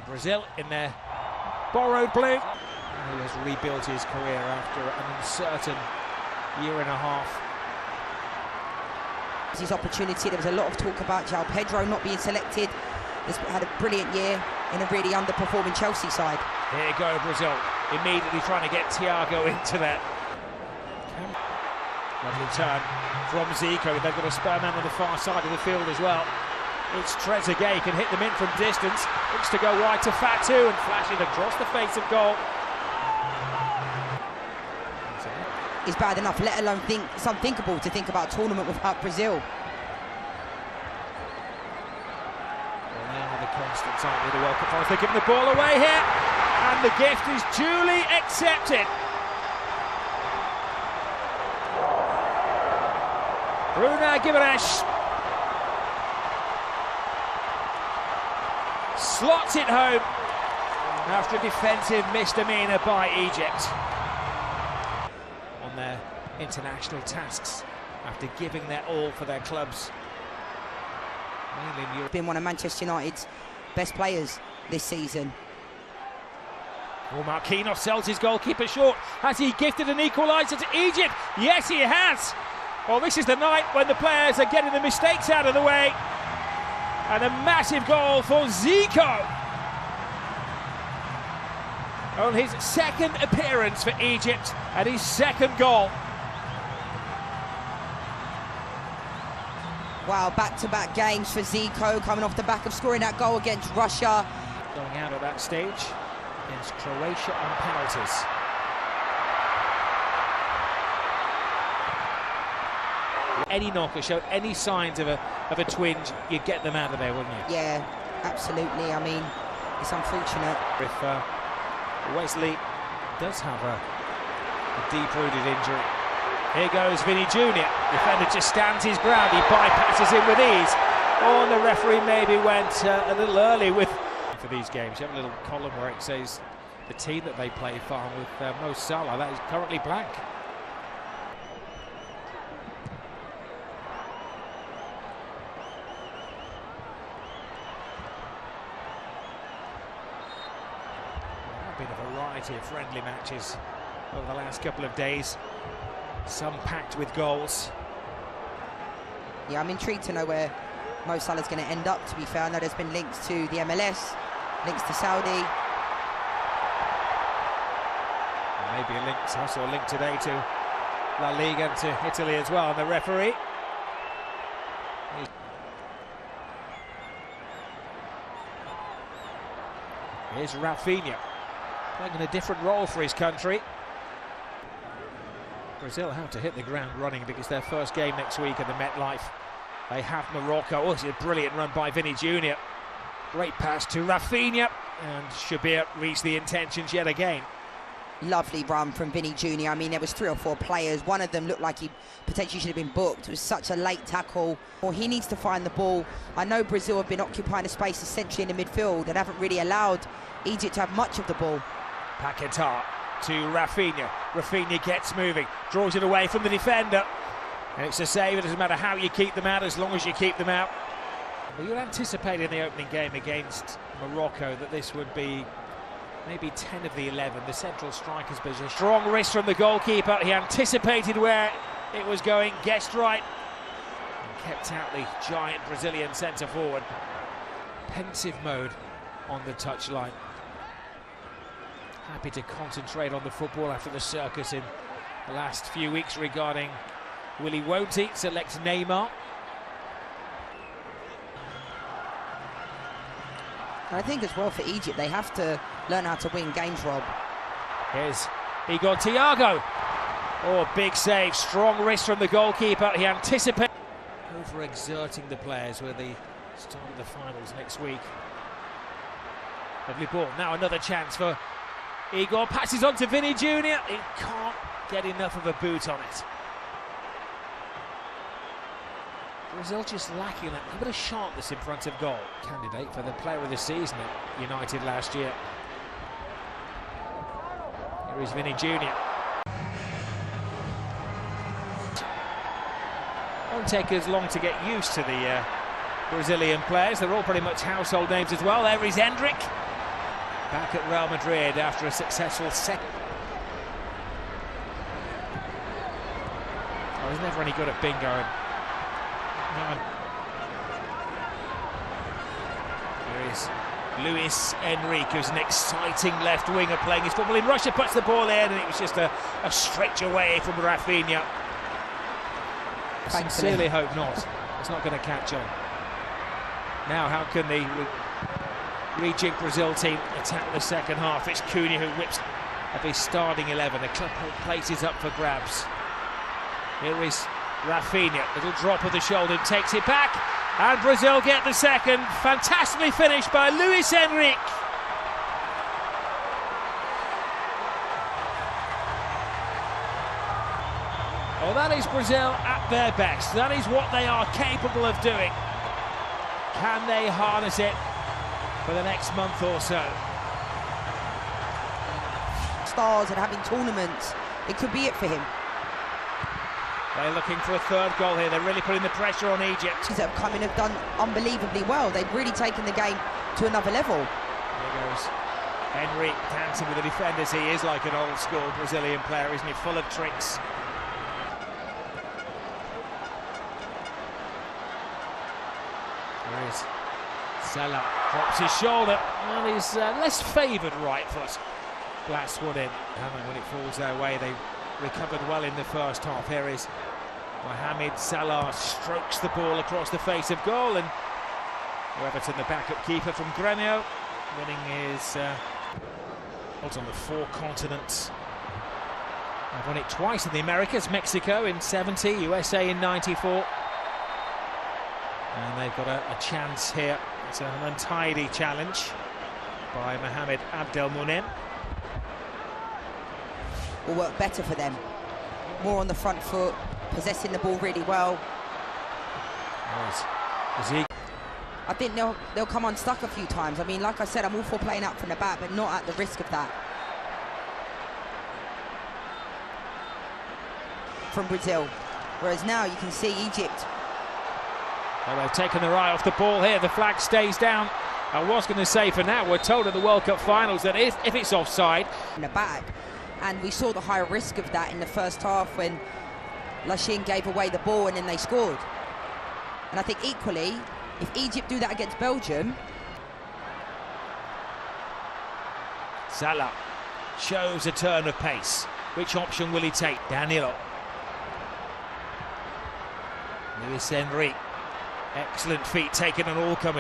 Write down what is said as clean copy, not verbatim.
Brazil in their borrowed blue. He has rebuilt his career after an uncertain year and a half. His opportunity. There was a lot of talk about João Pedro not being selected. He's had a brilliant year in a really underperforming Chelsea side. Here you go, Brazil, immediately trying to get Thiago into that. Lovely turn from Ziko. They've got a spare man on the far side of the field as well. It's Trezeguet, can hit them in from distance. Looks to go wide to Fatu and flashing across the face of goal. It's bad enough, let alone it's unthinkable to think about a tournament without Brazil. Well, they are the constants, aren't they, the World Cup finals? They're giving the ball away here, and the gift is duly accepted. Bruno Guimarães slots it home after a defensive misdemeanor by Egypt. On their international tasks after giving their all for their clubs. Mainly in Europe. Been one of Manchester United's best players this season. Well, Marquinhos sells his goalkeeper short. Has he gifted an equaliser to Egypt? Yes, he has. Well, this is the night when the players are getting the mistakes out of the way. And a massive goal for Ziko. On his second appearance for Egypt and his second goal. Wow, back-to-back games for Ziko, coming off the back of scoring that goal against Russia. Going out at that stage against Croatia on penalties. Any knocker showed any signs of a twinge, you'd get them out of there, wouldn't you? Yeah, absolutely. I mean, it's unfortunate. If Wesley does have a deep-rooted injury. Here goes Vinny Jr. Defender just stands his ground. He bypasses him with ease. Oh, and the referee maybe went a little early with for these games. You have a little column where it says the team that they play for with Mo Salah. That is currently blank. Been a variety of friendly matches over the last couple of days, some packed with goals. Yeah, I'm intrigued to know where Mo Salah's going to end up, to be fair. I know there's been links to the MLS, links to Saudi. Maybe a link, I saw a link today to La Liga and to Italy as well, and the referee. Here's Rafinha. Playing in a different role for his country. Brazil have to hit the ground running because their first game next week at the MetLife. They have Morocco. Oh, it's a brilliant run by Vinny Jr. Great pass to Rafinha, and Shabir reached the intentions yet again. Lovely run from Vinny Jr. I mean, there was 3 or 4 players. One of them looked like he potentially should have been booked. It was such a late tackle. Well, he needs to find the ball. I know Brazil have been occupying a space essentially in the midfield and haven't really allowed Egypt to have much of the ball. Paquetá to Rafinha. Rafinha gets moving, draws it away from the defender. And it's a save. It doesn't matter how you keep them out, as long as you keep them out. Well, you'd anticipate in the opening game against Morocco that this would be maybe 10 of the 11, the central striker's position. Strong wrist from the goalkeeper. He anticipated where it was going, guessed right, and kept out the giant Brazilian centre-forward. Pensive mode on the touchline. Happy to concentrate on the football after the circus in the last few weeks regarding will he, won't he select Neymar. I think as well for Egypt, they have to learn how to win games, Rob. Here's Igor Thiago. Oh, big save, strong wrist from the goalkeeper. He anticipates overexerting the players with the start of the finals next week. Lovely ball, now another chance for Igor, passes on to Vinny Jr. He can't get enough of a boot on it. Brazil just lacking that little bit of sharpness in front of goal. Candidate for the player of the season at United last year. Here is Vinny Jr. Won't take as long to get used to the Brazilian players. They're all pretty much household names as well. There is Hendrick. back at Real Madrid after a successful second. Oh, he's never any good at bingo. No. Here is Luis Enrique, who's an exciting left winger playing his football in Russia, puts the ball in, and it was just a stretch away from Rafinha. Sincerely hope not. It's not going to catch on. Now, how can the rejig Brazil team attack the second half? It's Cunha who whips up his starting 11. A couple of places up for grabs. Here is Rafinha, little drop of the shoulder, takes it back, and Brazil get the second. Fantastically finished by Luis Enrique. Well, that is Brazil at their best. That is what they are capable of doing. Can they harness it for the next month or so? Stars and having tournaments, it could be it for him. They're looking for a third goal here. They're really putting the pressure on Egypt. That have come in have done unbelievably well. They've really taken the game to another level. There goes Enrique dancing with the defenders. He is like an old school Brazilian player, isn't he? Full of tricks. There is Salah, drops his shoulder on his less favoured right foot. Blasts one in. And when it falls their way, they recovered well in the first half. Here is Mohamed Salah, strokes the ball across the face of goal, and Everton, the backup keeper from Grêmio, winning his on the 4 continents. They've won it twice in the Americas, Mexico in 70, USA in 94. And they've got a chance here. It's an untidy challenge by Mohamed Abdelmounem. Will work better for them. More on the front foot, possessing the ball really well. I think they'll come unstuck a few times. I mean, like I said, I'm all for playing out from the back, but not at the risk of that. From Brazil. Whereas now you can see Egypt. Well, they've taken their eye off the ball here. The flag stays down. I was going to say, for now, we're told in the World Cup finals that if it's offside. In the back. And we saw the high risk of that in the first half when Lachine gave away the ball and then they scored. And I think equally, if Egypt do that against Belgium... Salah shows a turn of pace. Which option will he take? Danilo. Luis Enrique. Excellent feet taken on all comers.